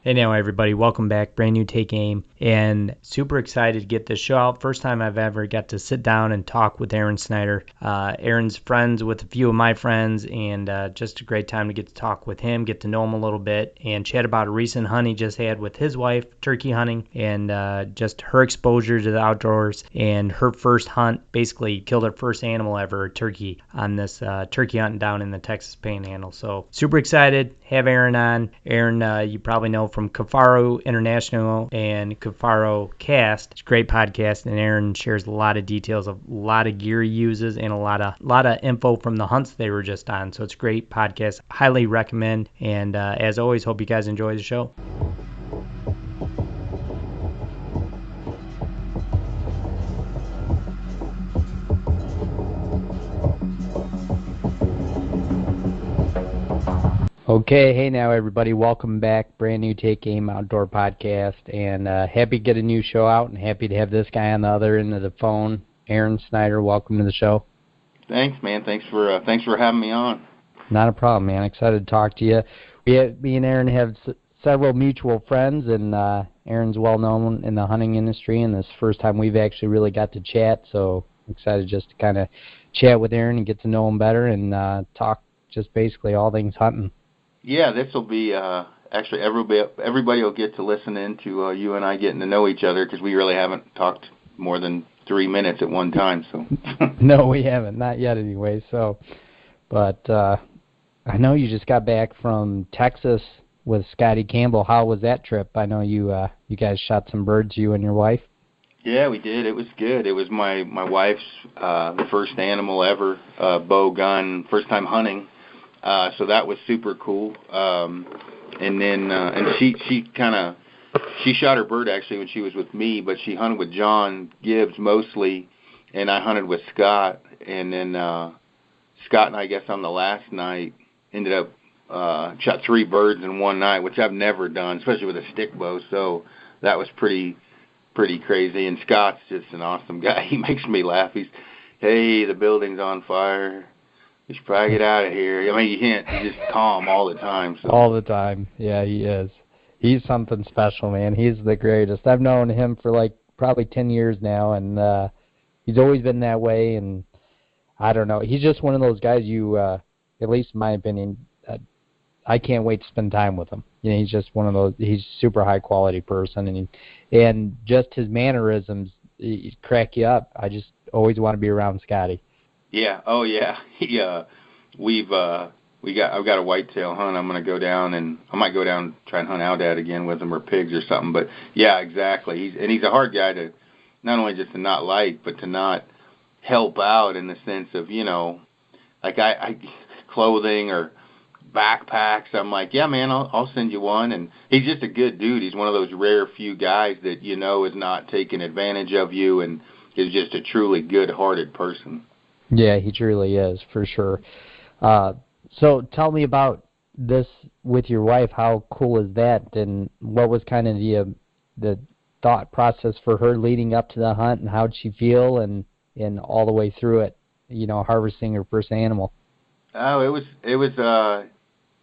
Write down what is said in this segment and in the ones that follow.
Hey now everybody, welcome back, brand new Take Aim, and super excited to get this show out. First time I've ever got to sit down and talk with Aron Snyder. Aron's friends with a few of my friends, and just a great time to get to talk with him, get to know him a little bit, and chat about a recent hunt he just had with his wife, turkey hunting, and just her exposure to the outdoors, and her first hunt, basically killed her first animal ever, a turkey, on this turkey hunt down in the Texas Panhandle. So super excited, have Aron on. Aron, you probably know from Kifaru International and Kifarucast. It's a great podcast, and Aron shares a lot of details of a lot of gear he uses and a lot of info from the hunts they were just on. So it's a great podcast. Highly recommend. And as always, hope you guys enjoy the show. Okay, hey now everybody, welcome back, brand new Take Aim Outdoor Podcast, and happy to get a new show out, and happy to have this guy on the other end of the phone, Aron Snyder. Welcome to the show. Thanks, man. Thanks for having me on. Not a problem, man. Excited to talk to you. Me and Aron have several mutual friends, and Aron's well known in the hunting industry, and this is the first time we've actually really got to chat, so excited just to kind of chat with Aron and get to know him better and talk just basically all things hunting. Yeah, this will be actually everybody will get to listen in to you and I getting to know each other, because we really haven't talked more than 3 minutes at one time. So No, we haven't, not yet anyway. So, but I know you just got back from Texas with Scotty Campbell. How was that trip? I know you guys shot some birds, you and your wife. Yeah, we did. It was good. It was my wife's the first animal ever, bow gun, first time hunting. So that was super cool. And then she shot her bird actually when she was with me, but she hunted with John Gibbs mostly, and I hunted with Scott. And then Scott and I guess on the last night ended up shot 3 birds in one night, which I've never done, especially with a stick bow. So that was pretty crazy. And Scott's just an awesome guy. He makes me laugh. Hey, the building's on fire. You should probably get out of here. I mean, he's just calm all the time. So. All the time. Yeah, he is. He's something special, man. He's the greatest. I've known him for like probably 10 years now, and he's always been that way, and I don't know. He's just one of those guys at least in my opinion, I can't wait to spend time with him. You know, he's just one of those, he's a super high-quality person, and just his mannerisms crack you up. I just always want to be around Scotty. Yeah. Oh, yeah. I've got a whitetail hunt. I'm gonna go down, and I might go down and try and hunt outad again with him, or pigs or something. But yeah, exactly. He's a hard guy to not only just to not like, but to not help out in the sense of, you know, like I clothing or backpacks. I'm like, yeah, man, I'll send you one. And he's just a good dude. He's one of those rare few guys that you know is not taking advantage of you, and is just a truly good-hearted person. Yeah, he truly is, for sure. So tell me about this with your wife. How cool is that? And what was kind of the thought process for her leading up to the hunt, and how did she feel and all the way through it, you know, harvesting her first animal? Oh, it was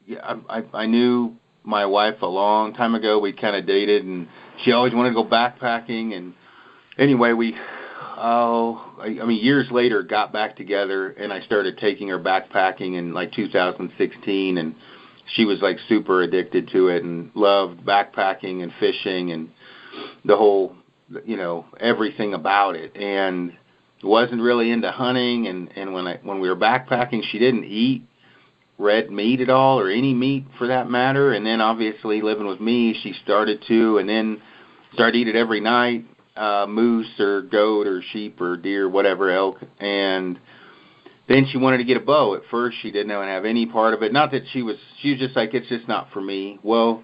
yeah, I knew my wife a long time ago. We kind of dated, and she always wanted to go backpacking. And anyway, years later, got back together, and I started taking her backpacking in like 2016, and she was like super addicted to it and loved backpacking and fishing and the whole, you know, everything about it, and wasn't really into hunting. And when we were backpacking, she didn't eat red meat at all, or any meat for that matter. And then obviously living with me, she started to, and then started to eat it every night. Moose or goat or sheep or deer, whatever, elk. And then she wanted to get a bow. At first she didn't have any part of it. Not that she was just like, it's just not for me. Well,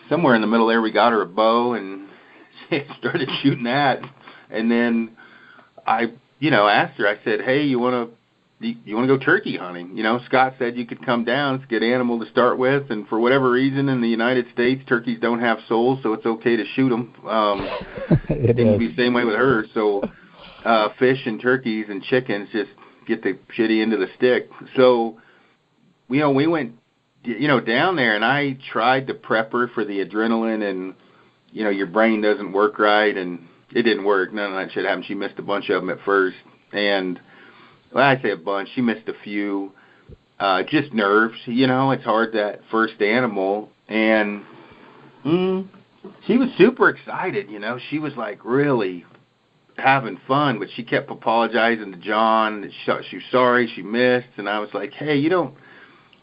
somewhere in the middle there we got her a bow, and she started shooting that. And then I asked her, I said, hey, you want to go turkey hunting? You know, Scott said you could come down. It's a good animal to start with, and for whatever reason in the United States, turkeys don't have souls, so it's okay to shoot them. It can be the same way with her. So fish and turkeys and chickens just get the shitty end of the stick. So, you know, we went down there, and I tried to prep her for the adrenaline, and your brain doesn't work right, and it didn't work. None of that shit happened. She missed a bunch of them at first, and I say a bunch. She missed a few. Just nerves, It's hard, that first animal, and she was super excited. She was like really having fun, but she kept apologizing to John that she was sorry she missed, and I was like, hey, you don't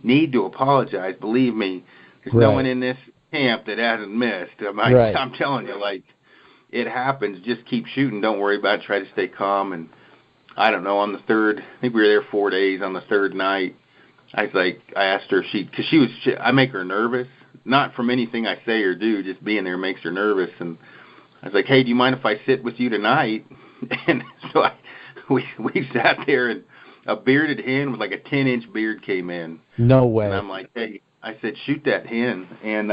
need to apologize. Believe me, there's no one in this camp that hasn't missed. I'm telling you, like, it happens. Just keep shooting. Don't worry about it. Try to stay calm. And I don't know, on the third, I think we were there 4 days. On the third night, I asked her if because I make her nervous, not from anything I say or do, just being there makes her nervous. And I was like, hey, do you mind if I sit with you tonight? And so we sat there, and a bearded hen with like a 10-inch beard came in. No way. And I'm like, hey, I said, shoot that hen. And,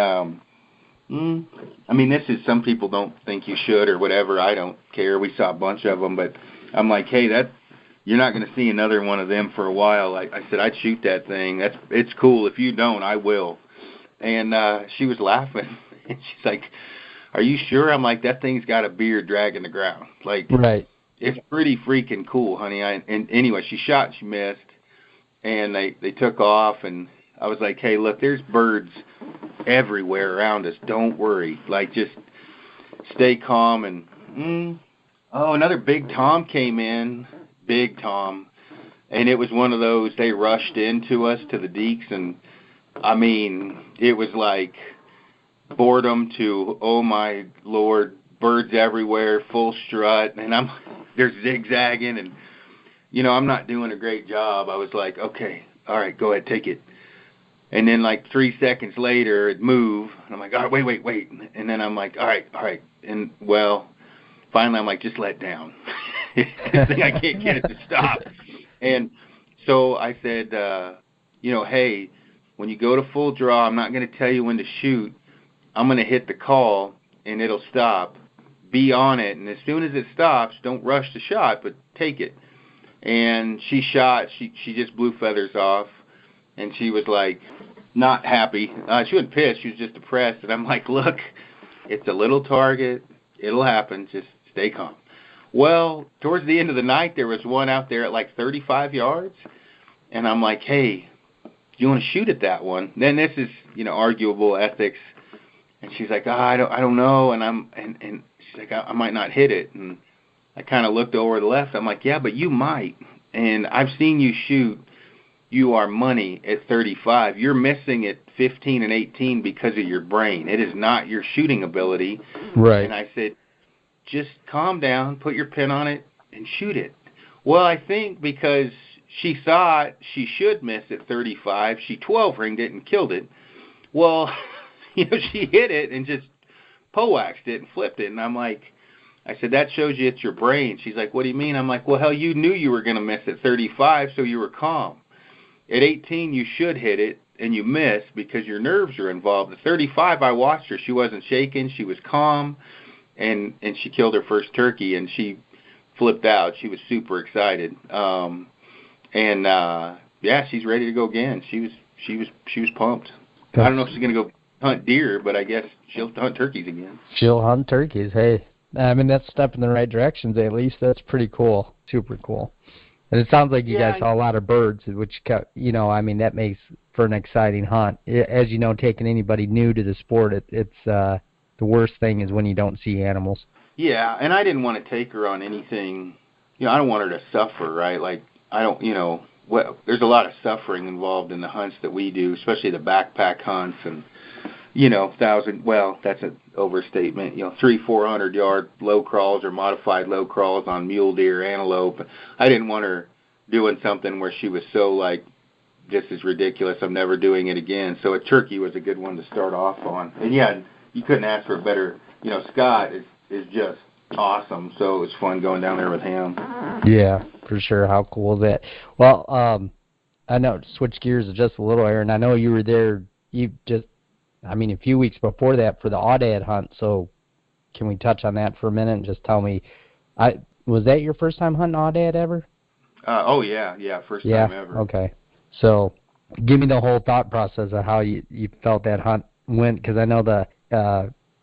this is, some people don't think you should or whatever. I don't care. We saw a bunch of them, but I'm like, hey, you're not going to see another one of them for a while. I said, I'd shoot that thing. It's cool. If you don't, I will. And she was laughing. And she's like, are you sure? I'm like, that thing's got a beard dragging the ground. Like, right. It's pretty freaking cool, honey. And anyway, she shot, she missed, and they took off, and I was like, hey, look, there's birds everywhere around us. Don't worry. Like, just stay calm. And, another big tom came in, big tom, and it was one of those, they rushed into us to the deeks, and, it was like boredom to, oh, my Lord, birds everywhere, full strut, and they're zigzagging, and, I'm not doing a great job. I was like, okay, all right, go ahead, take it. And then, like, 3 seconds later, it moved, and I'm like, all right, wait. And then I'm like, all right. And, well, finally I'm like, just let down. I can't get it to stop. And so I said, hey, when you go to full draw, I'm not going to tell you when to shoot. I'm going to hit the call, and it'll stop. Be on it, and as soon as it stops, don't rush the shot, but take it. And she shot. She just blew feathers off, and she was like not happy. She wasn't pissed. She was just depressed. And I'm like, look, it's a little target. It'll happen. Just stay calm. Well, towards the end of the night, there was one out there at like 35 yards, and I'm like, hey, do you want to shoot at that one? Then this is arguable ethics. And she's like, I don't know, and she's like, I might not hit it. And I kind of looked over to the left. I'm like, yeah, but you might. And I've seen you shoot. You are money at 35. You're missing at 15 and 18 because of your brain. It is not your shooting ability. Right. And I said, just calm down, put your pin on it, and shoot it. Well, I think because she thought she should miss at 35, she 12-ringed it and killed it. Well, she hit it and just poaxed it and flipped it. And I said, that shows you it's your brain. She's like, what do you mean? I'm like, well, hell, you knew you were going to miss at 35, so you were calm. At 18, you should hit it, and you missed because your nerves are involved. At 35, I watched her. She wasn't shaking. She was calm, and she killed her first turkey, and she flipped out. She was super excited. Yeah, she's ready to go again. She was pumped. I don't know if she's going to go hunt deer, but I guess she'll hunt turkeys again. She'll hunt turkeys. Hey, that's a step in the right directions, at least. That's pretty cool. Super cool. And it sounds like you guys saw a lot of birds, which, that makes for an exciting hunt. As you know, taking anybody new to the sport, it's the worst thing is when you don't see animals. Yeah, and I didn't want to take her on anything. I don't want her to suffer, right? Like, I don't, there's a lot of suffering involved in the hunts that we do, especially the backpack hunts and, that's an overstatement, 300-400 yard low crawls or modified low crawls on mule deer, antelope. I didn't want her doing something where she was so like, this is ridiculous, I'm never doing it again. So a turkey was a good one to start off on. And yeah, you couldn't ask for a better, Scott is just awesome. So it was fun going down there with him. Yeah, for sure. How cool is that? Well, I know, switch gears just a little, Aaron. I know you were there, a few weeks before that for the aoudad hunt. So can we touch on that for a minute and just tell me, was that your first time hunting aoudad ever? Oh, yeah, first time ever. Okay. So give me the whole thought process of how you felt that hunt went, because I know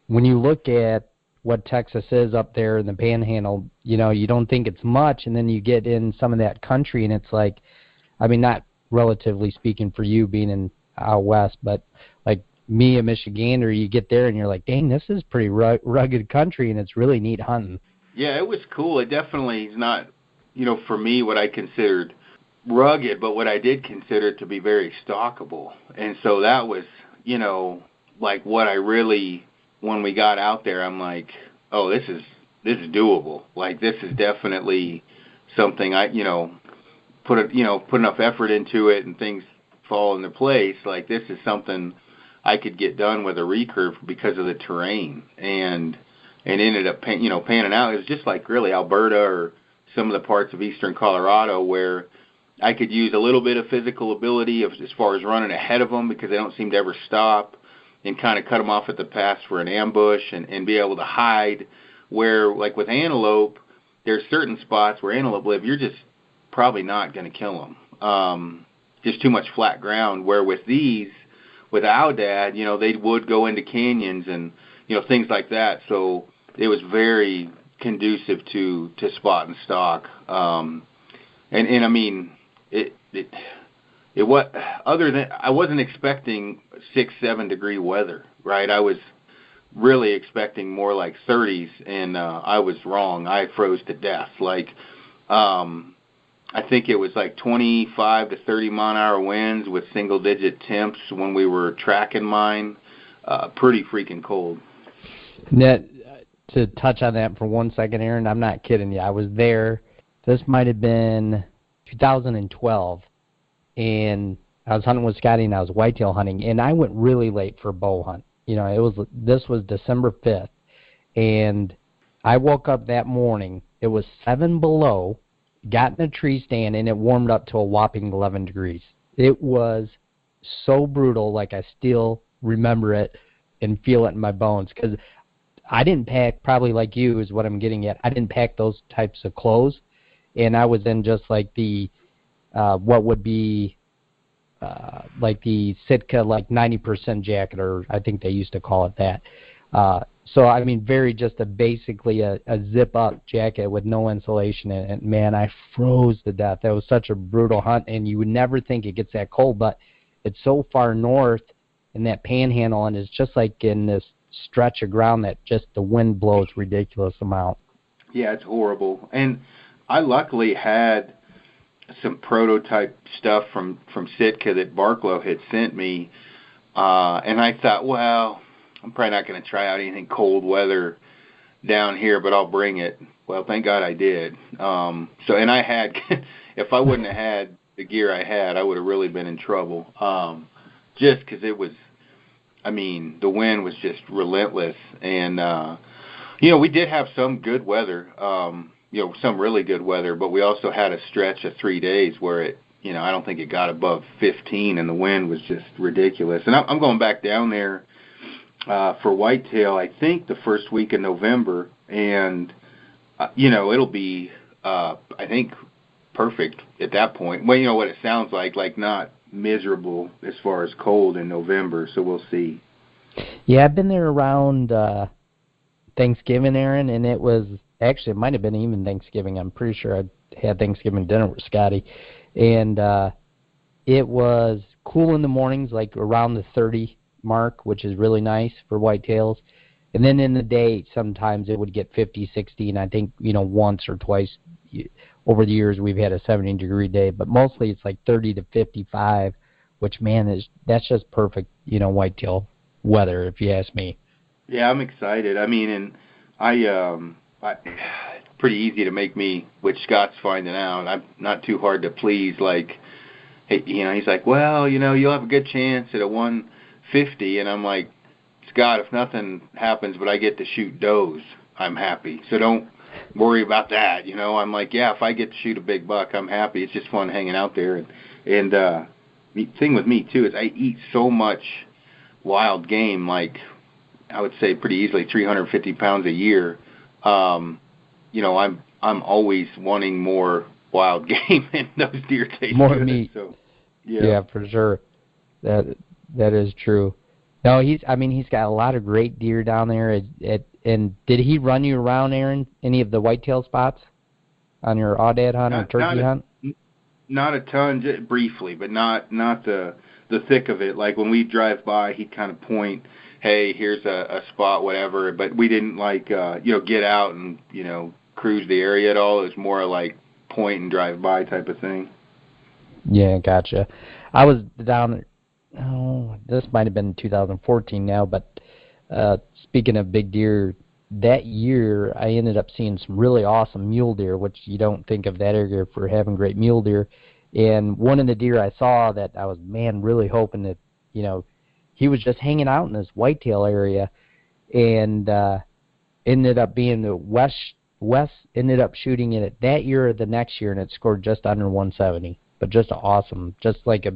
when you look at what Texas is up there in the Panhandle, you don't think it's much, and then you get in some of that country, and it's like, I mean, not relatively speaking for you being in out west, but like me, a Michigander, you get there and you're like, dang, this is pretty rugged country, and it's really neat hunting. Yeah, it was cool. It definitely is not, for me, what I considered rugged, but what I did consider to be very stalkable. And so that was, like what I really, when we got out there, I'm like, oh, this is doable. Like, this is definitely something I, put enough effort into it and things fall into place. Like, this is something I could get done with a recurve because of the terrain, and ended up panning out. It was just like really Alberta or some of the parts of eastern Colorado where I could use a little bit of physical ability as far as running ahead of them, because they don't seem to ever stop, and kind of cut them off at the pass for an ambush and be able to hide. Where, like with antelope, there's certain spots where antelope live, you're just probably not going to kill them. Just too much flat ground. Where with these, with Aoudad, they would go into canyons and, things like that. So it was very conducive to spot and stalk. And I mean, it was, other than, I wasn't expecting 6-7 degree weather, right? I was really expecting more like 30s, and I was wrong. I froze to death. Like, I think it was like 25 to 30 mile-an-hour winds with single-digit temps when we were tracking mine. Pretty freaking cold. To touch on that for 1 second, Aaron, I'm not kidding you. I was there. This might have been 2012, and I was hunting with Scotty, and I was whitetail hunting, and I went really late for a bow hunt. This was December 5th, and I woke up that morning. It was 7 below. Got in a tree stand, and it warmed up to a whopping 11 degrees. It was so brutal, like I still remember it and feel it in my bones, because I didn't pack, probably like you is what I'm getting at, I didn't pack those types of clothes, and I was in just like the, what would be like the Sitka, like 90% jacket, or I think they used to call it that. So, I mean, basically a zip-up jacket with no insulation in it. Man, I froze to death. That was such a brutal hunt, and you would never think it gets that cold, but it's so far north in that Panhandle, and it's just like in this stretch of ground that just the wind blows ridiculous amount. Yeah, it's horrible. And I luckily had some prototype stuff from Sitka that Barklow had sent me, and I thought, well, I'm probably not going to try out anything cold weather down here, but I'll bring it. Well, thank God I did. And I had, if I wouldn't have had the gear I had, I would have really been in trouble. Just because it was, I mean, the wind was just relentless. And, we did have some good weather, some really good weather, but we also had a stretch of 3 days where it, I don't think it got above 15, and the wind was just ridiculous. And I'm going back down there for whitetail, I think the first week in November, and it'll be I think perfect at that point. Well, what it sounds like not miserable as far as cold in November, so we'll see. Yeah, I've been there around Thanksgiving, Aaron, and it might have been even Thanksgiving. I'm pretty sure I had Thanksgiving dinner with Scotty, and it was cool in the mornings, like around the 30 mark, which is really nice for whitetails. And then in the day, sometimes it would get 50, 60, and I think, once or twice over the years we've had a 70-degree day, but mostly it's like 30 to 55, which, man, that's just perfect, whitetail weather, if you ask me. Yeah, I'm excited. I mean, and it's pretty easy to make me, which Scott's finding out, I'm not too hard to please. Like, hey, he's like, well, you'll have a good chance at a 150, and I'm like, Scott, if nothing happens but I get to shoot does, I'm happy. So don't worry about that. I'm like, yeah, if I get to shoot a big buck, I'm happy. It's just fun hanging out there. And the thing with me too is I eat so much wild game, like I would say pretty easily 350 pounds a year. I'm always wanting more wild game, and those deer taste more good. meat. So Yeah, for sure. That is true. No, he's got a lot of great deer down there. And did he run you around, Aaron, any of the whitetail spots on your aoudad hunt or turkey hunt? Not a ton, just briefly, but not the thick of it. Like when we drive by, he'd kind of point, hey, here's a spot, whatever. But we didn't get out and cruise the area at all. It was more like point and drive by type of thing. Yeah, gotcha. I was down. This might have been 2014 now, but speaking of big deer, that year I ended up seeing some really awesome mule deer, which you don't think of that area for having great mule deer. And one of the deer I saw that I was, really hoping that, he was just hanging out in this whitetail area, and ended up being the Wes ended up shooting it that year or the next year, and it scored just under 170. But just awesome, just like a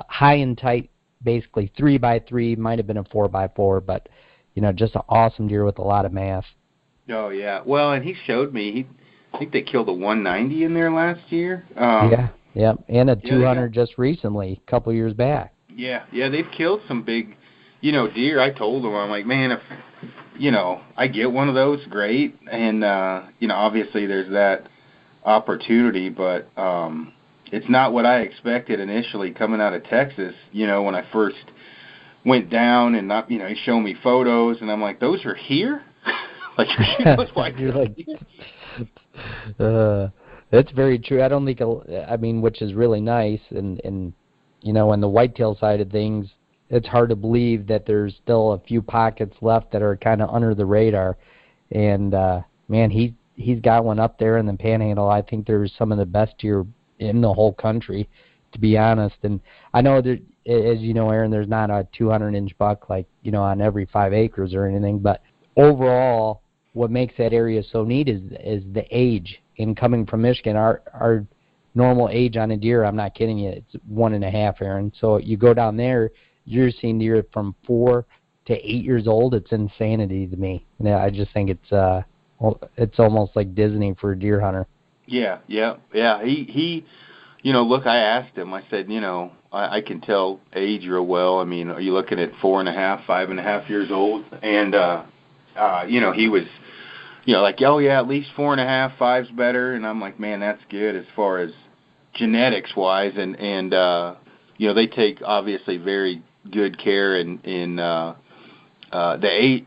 high and tight, basically 3x3, might have been a 4x4, but just an awesome deer with a lot of mass. Oh yeah, well, and he showed me. I think they killed a 190 in there last year. Yeah, and a 200 just recently, a couple years back. Yeah, they've killed some big, deer. I told them, I'm like, man, if I get one of those, great. And obviously there's that opportunity, but it's not what I expected initially coming out of Texas. When I first went down and he showed me photos, and I'm like, those are here? Like, you're shooting those white that's very true. I don't think, which is really nice, and on the whitetail side of things, it's hard to believe that there's still a few pockets left that are kind of under the radar. And man, he's got one up there in the Panhandle. I think there's some of the best deer in the whole country, to be honest. And I know that, as you know, Aaron, there's not a 200-inch buck like on every 5 acres or anything, but overall, what makes that area so neat is the age. And coming from Michigan, our normal age on a deer, I'm not kidding you, it's 1.5, Aaron. So you go down there, you're seeing deer from 4 to 8 years old. It's insanity to me. And I just think it's almost like Disney for a deer hunter. Yeah. He look, I asked him, I said, I can tell age real well. I mean, are you looking at 4.5, 5.5 years old? And, he was, like, oh yeah, at least 4.5, 5's better. And I'm like, man, that's good as far as genetics wise. And they take obviously very good care in the age,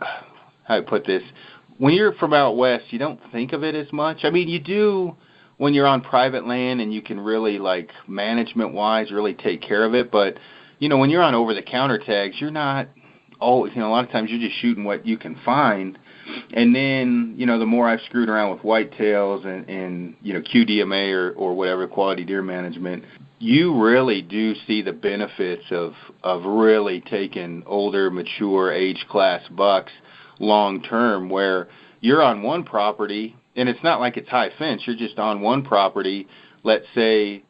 how to put this, when you're from out west, you don't think of it as much. I mean, you do when you're on private land and you can really, like, management-wise, really take care of it. But, when you're on over-the-counter tags, you're not always, a lot of times you're just shooting what you can find. And then, the more I've screwed around with whitetails and QDMA or whatever, quality deer management, you really do see the benefits of really taking older, mature, age class bucks long term, where you're on one property, and it's not like it's high fence, you're just on one property, let's say,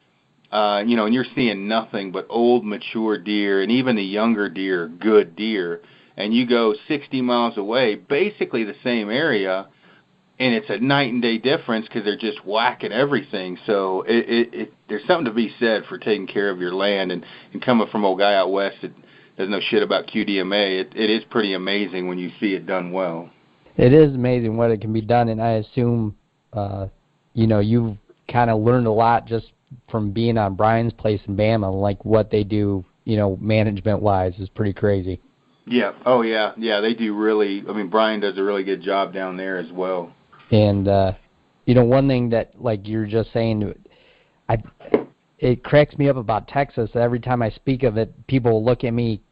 and you're seeing nothing but old, mature deer, and even the younger deer, good deer, and you go 60 miles away, basically the same area, and it's a night and day difference because they're just whacking everything. So there's something to be said for taking care of your land, and coming from a guy out west that doesn't know shit about QDMA, it is pretty amazing when you see it done well. It is amazing what it can be done, and I assume, you've kind of learned a lot just from being on Brian's place in Bama, like what they do, management-wise is pretty crazy. Yeah. Oh, yeah. Yeah, they do really. I mean, Brian does a really good job down there as well. And, one thing that, like you're just saying, it cracks me up about Texas. Every time I speak of it, people look at me,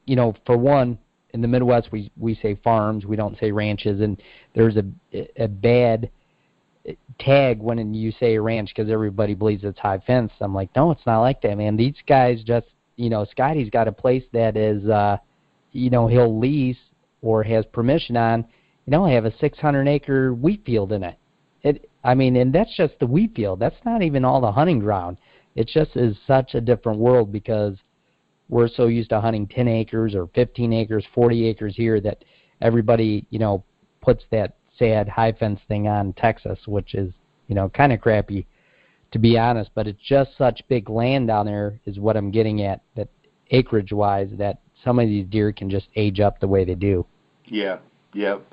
for one, in the Midwest, we say farms, we don't say ranches, and there's a bad tag when you say ranch because everybody believes it's high fence. I'm like, no, it's not like that, man. These guys just, Scotty's got a place that is, he'll lease or has permission on, have a 600-acre wheat field in it. And that's just the wheat field. That's not even all the hunting ground. It just is such a different world because we're so used to hunting 10 acres or 15 acres, 40 acres here that everybody, puts that sad high fence thing on Texas, which is, kind of crappy to be honest, but it's just such big land down there is what I'm getting at, that acreage-wise, that some of these deer can just age up the way they do. Yeah, yep.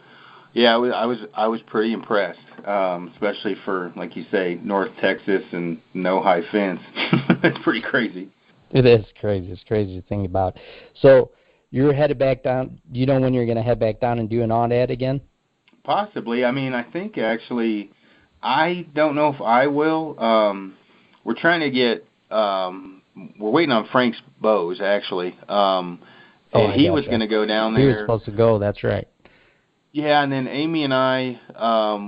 Yeah, I was pretty impressed, especially for, like you say, North Texas and no high fence. It's pretty crazy. It is crazy. It's crazy to think about. So you're headed back down. Do you know when you're going to head back down and do an audit again? Possibly. I mean, I think actually, I don't know if I will. We're trying to get. We're waiting on Frank's bows actually, and he was going to go down there. He was supposed to go. That's right. Yeah, and then Amy and I,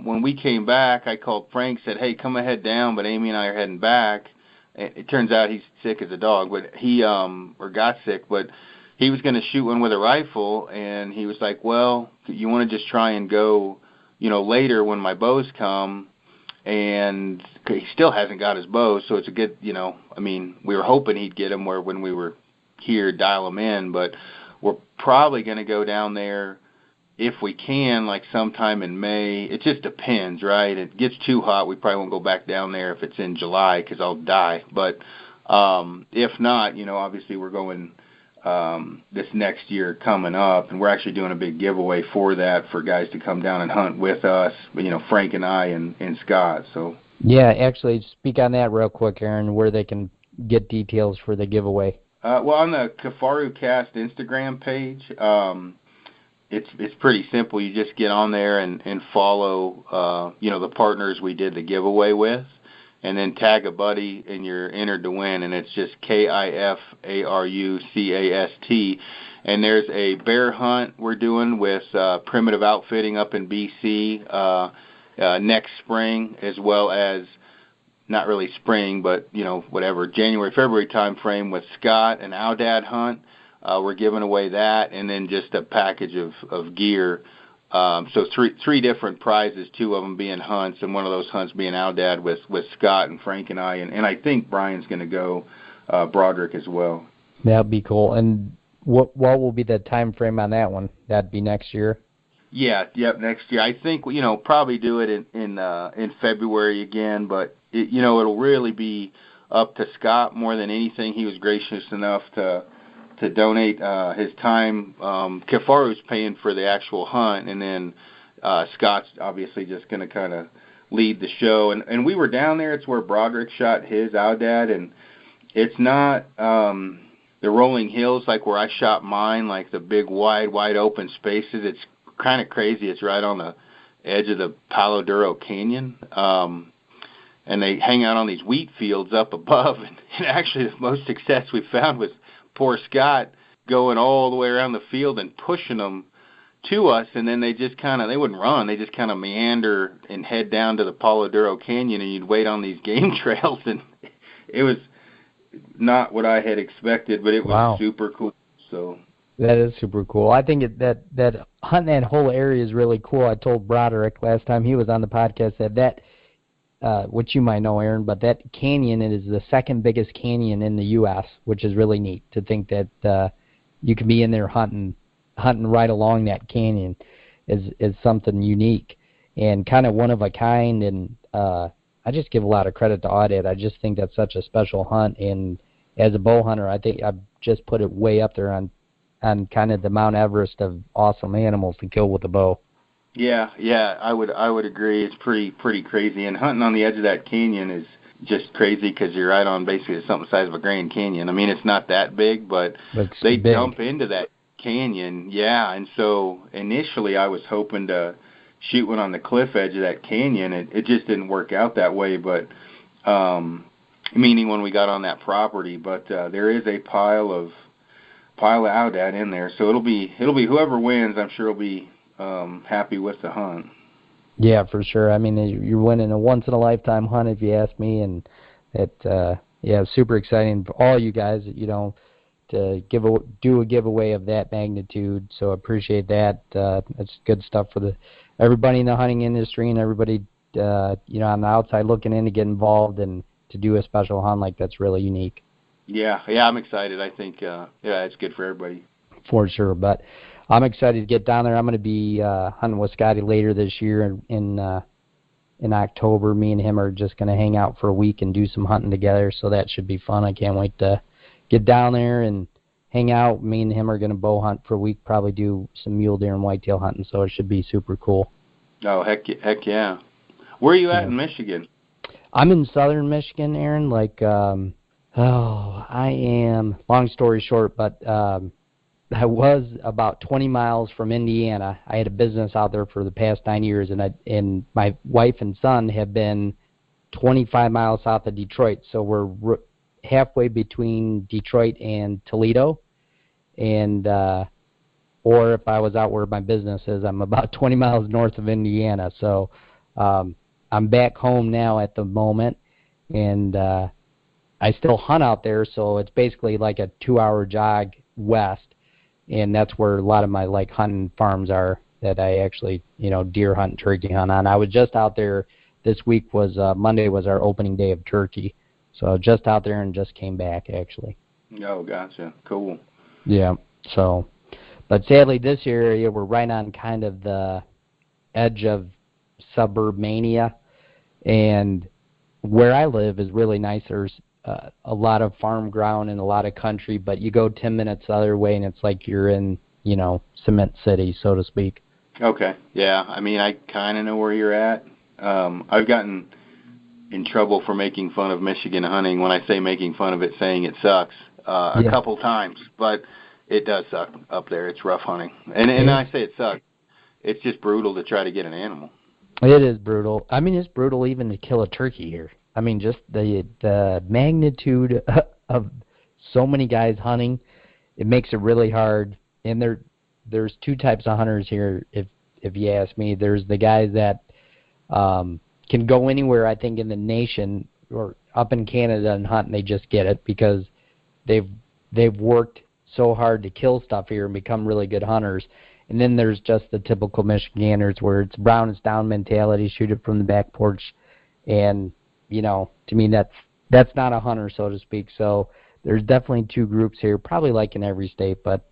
when we came back, I called Frank, said, "Hey, come ahead down." But Amy and I are heading back. It turns out he's sick as a dog, but he or got sick, but he was going to shoot one with a rifle, and he was like, "Well, you want to just try and go, later when my bows come." And he still hasn't got his bows, so it's a good, I mean, we were hoping he'd get them where when we were here, dial them in, but we're probably going to go down there if we can, like sometime in May. It just depends, right? It gets too hot, we probably won't go back down there if it's in July because I'll die. But if not, obviously we're going this next year coming up, and we're actually doing a big giveaway for that for guys to come down and hunt with us, Frank and I and Scott. So yeah, actually speak on that real quick, Aaron, where they can get details for the giveaway. Well, on the Kifarucast Instagram page, it's pretty simple. You just get on there and follow, the partners we did the giveaway with, and then tag a buddy, and you're entered to win. And it's just Kifarucast. And there's a bear hunt we're doing with Primitive Outfitting up in BC next spring, as well as not really spring, but whatever, January, February time frame with Scott, an Aoudad hunt. We're giving away that, and then just a package of gear. So three different prizes, two of them being hunts, and one of those hunts being Aoudad with Scott and Frank and I. And I think Brian's going to go Broderick as well. That'd be cool. And what will be the time frame on that one? That'd be next year? Yeah, yep, next year. I think, probably do it in February again, but, it'll really be up to Scott more than anything. He was gracious enough to donate his time. Kifaru's paying for the actual hunt, and then Scott's obviously just going to kind of lead the show. And we were down there. It's where Broderick shot his Aoudad, and it's not the rolling hills like where I shot mine, like the big wide open spaces. It's kind of crazy. It's right on the edge of the Palo Duro Canyon. And they hang out on these wheat fields up above. And actually the most success we found was poor Scott going all the way around the field and pushing them to us, and then they just they wouldn't run, they just kind of meander and head down to the Palo Duro Canyon, and you'd wait on these game trails, and it was not what I had expected, but it was super cool. So that is super cool. I think that hunting that whole area is really cool. I told Broderick last time he was on the podcast that which you might know, Aaron, but that canyon, it is the second biggest canyon in the U.S., which is really neat to think that you can be in there hunting right along that canyon is something unique and kind of one of a kind. And I just give a lot of credit to Audit. I just think that's such a special hunt. And as a bow hunter, I think I've just put it way up there on kind of the Mount Everest of awesome animals to kill with a bow. Yeah, I would agree. It's pretty crazy, and hunting on the edge of that canyon is just crazy because you're right on basically something the size of a Grand Canyon. I mean, it's not that big, but they dump into that canyon. Yeah, and so initially I was hoping to shoot one on the cliff edge of that canyon. It just didn't work out that way, but meaning when we got on that property. But there is a pile of Aoudad in there, so it'll be whoever wins, I'm sure will be happy with the hunt. Yeah, for sure. I mean, you're winning a once-in-a-lifetime hunt, if you ask me, and super exciting for all you guys, to do a giveaway of that magnitude. So I appreciate that. That's good stuff for everybody in the hunting industry and everybody, on the outside looking in to get involved and to do a special hunt like that's really unique. Yeah, I'm excited. I think, it's good for everybody. For sure, but I'm excited to get down there. I'm going to be hunting with Scotty later this year in in October. Me and him are just going to hang out for a week and do some hunting together, so that should be fun. I can't wait to get down there and hang out. Me and him are going to bow hunt for a week, probably do some mule deer and whitetail hunting, so it should be super cool. Oh, heck yeah. Where are you at in Michigan? I'm in southern Michigan, Aaron. I am, long story short, but I was about 20 miles from Indiana. I had a business out there for the past 9 years, and my wife and son have been 25 miles south of Detroit. So we're halfway between Detroit and Toledo, and or if I was out where my business is, I'm about 20 miles north of Indiana. So I'm back home now at the moment, and I still hunt out there, so it's basically like a 2-hour jog west. And that's where a lot of my hunting farms are that I actually, deer hunt and turkey hunt on. I was just out there this week. Monday was our opening day of turkey. So just out there and just came back, actually. Oh, gotcha. Cool. Yeah. So, but sadly this area, we're right on kind of the edge of suburb mania. And where I live is really nice. There's a lot of farm ground and a lot of country, but you go 10 minutes the other way and it's like you're in, cement city, so to speak. Okay. Yeah. I mean, I kind of know where you're at. I've gotten in trouble for making fun of Michigan hunting. When I say making fun of it, saying it sucks a couple times, but it does suck up there. It's rough hunting. And I say it sucks. It's just brutal to try to get an animal. It is brutal. I mean, it's brutal even to kill a turkey here. I mean, just the magnitude of so many guys hunting, it makes it really hard. And there's two types of hunters here, if you ask me. There's the guys that can go anywhere, I think, in the nation or up in Canada and hunt, and they just get it because they've worked so hard to kill stuff here and become really good hunters. And then there's just the typical Michiganders where it's brown is down mentality, shoot it from the back porch, and to me, that's not a hunter, so to speak. So there's definitely two groups here, probably like in every state, but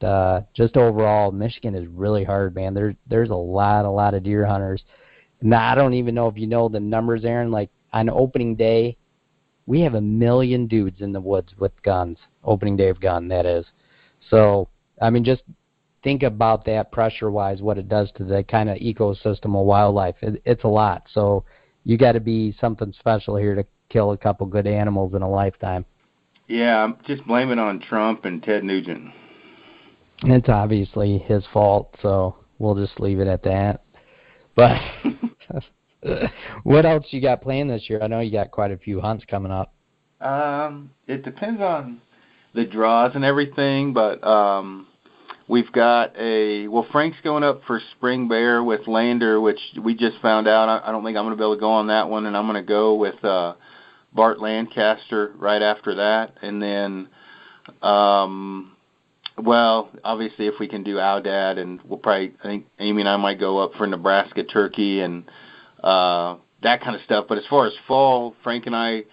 just overall, Michigan is really hard, man. There's a lot of deer hunters. Now, I don't even know if you know the numbers, Aaron. Like, on opening day, we have 1 million dudes in the woods with guns. Opening day of gun, that is. So, I mean, just think about that pressure-wise, what it does to the kind of ecosystem of wildlife. It's a lot. So you got to be something special here to kill a couple good animals in a lifetime. Yeah, I'm just blame it on Trump and Ted Nugent. It's obviously his fault, so we'll just leave it at that. But what else you got planned this year? I know you got quite a few hunts coming up. It depends on the draws and everything, but we've got Frank's going up for spring bear with Lander, which we just found out. I don't think I'm going to be able to go on that one, and I'm going to go with Bart Lancaster right after that. And then, obviously if we can do Audad, and I think Amy and I might go up for Nebraska turkey and that kind of stuff. But as far as fall, Frank and I,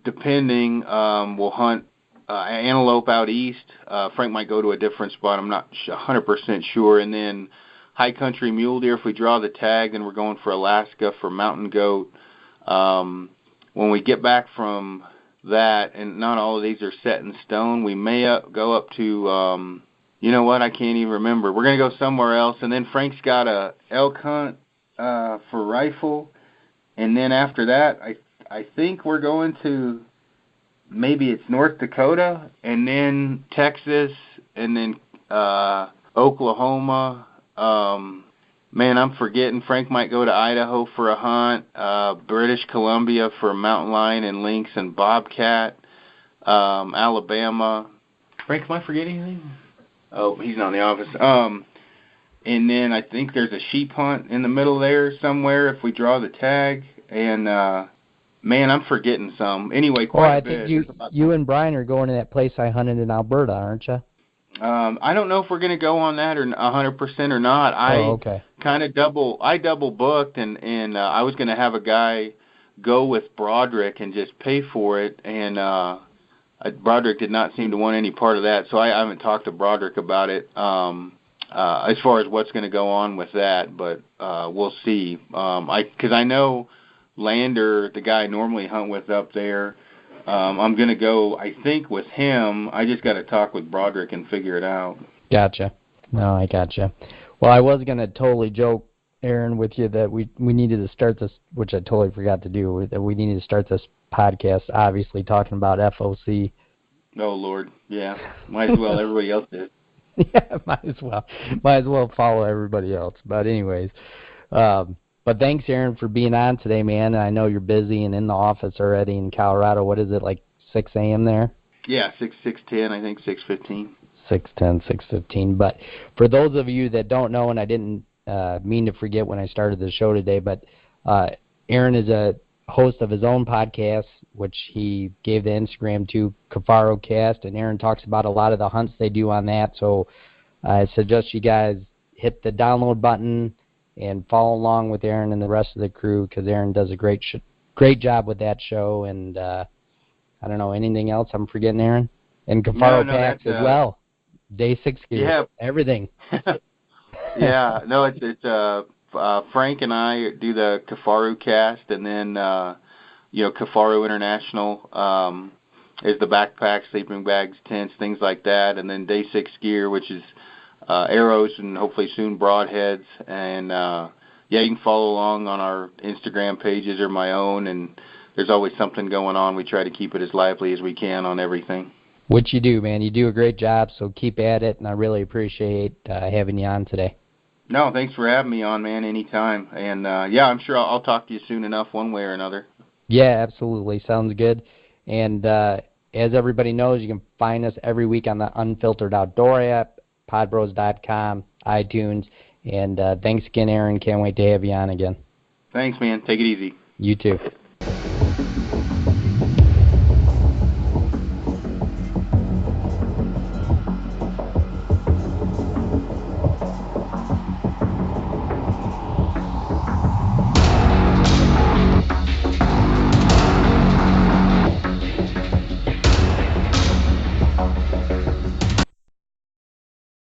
depending, we'll hunt antelope out east. Frank might go to a different spot. I'm not 100% sure. And then high country mule deer, if we draw the tag, then we're going for Alaska for mountain goat. When we get back from that, and not all of these are set in stone, we may go up to, you know what, I can't even remember. We're going to go somewhere else. And then Frank's got a elk hunt for rifle. And then after that, I think we're going to, maybe it's North Dakota, and then Texas, and then Oklahoma. Man, I'm forgetting. Frank might go to Idaho for a hunt, British Columbia for mountain lion and lynx and bobcat, Alabama. Frank, am I forgetting anything? Oh, he's not in the office. And then I think there's a sheep hunt in the middle there somewhere if we draw the tag. And man, I'm forgetting some. Anyway, quite a bit. I think you and Brian are going to that place I hunted in Alberta, aren't you? I don't know if we're going to go on that or 100% or not. Okay. I double booked, and I was going to have a guy go with Broderick and just pay for it, and Broderick did not seem to want any part of that, so I haven't talked to Broderick about it as far as what's going to go on with that, but we'll see. Because I know Lander, the guy I normally hunt with up there. I'm going to go, I think, with him. I just got to talk with Broderick and figure it out. Gotcha. No, I gotcha. Well, I was going to totally joke, Aron, with you that we needed to start this, which I totally forgot to do, that we needed to start this podcast, obviously talking about FOC. Oh, Lord. Yeah. Might as well. Everybody else did. Yeah, might as well. Might as well follow everybody else. But anyways, but thanks, Aron, for being on today, man. I know you're busy and in the office already in Colorado. What is it, like 6 a.m. there? Yeah, 6:10, I think, 6:15. 6:10, 6:15. But for those of you that don't know, and I didn't mean to forget when I started the show today, but Aron is a host of his own podcast, which he gave the Instagram to, Kifarucast, and Aron talks about a lot of the hunts they do on that. So I suggest you guys hit the download button and follow along with Aron and the rest of the crew, because Aron does a great job with that show. And I don't know, anything else I'm forgetting, Aron? And Kifaru packs as well. Day 6 gear. Yeah. Everything. Yeah. No, it's Frank and I do the Kifarucast, and then Kifaru International is the backpack, sleeping bags, tents, things like that, and then Day 6 gear, which is arrows and hopefully soon broadheads. And you can follow along on our Instagram pages or my own, and there's always something going on. We try to keep it as lively as we can on everything. Which you do, man. You do a great job, so keep at it, and I really appreciate having you on today. No, thanks for having me on, man, anytime. And, I'm sure I'll talk to you soon enough one way or another. Yeah, absolutely. Sounds good. And as everybody knows, you can find us every week on the Unfiltered Outdoor app, podbros.com, iTunes. And thanks again, Aron. Can't wait to have you on again. Thanks, man. Take it easy. You too.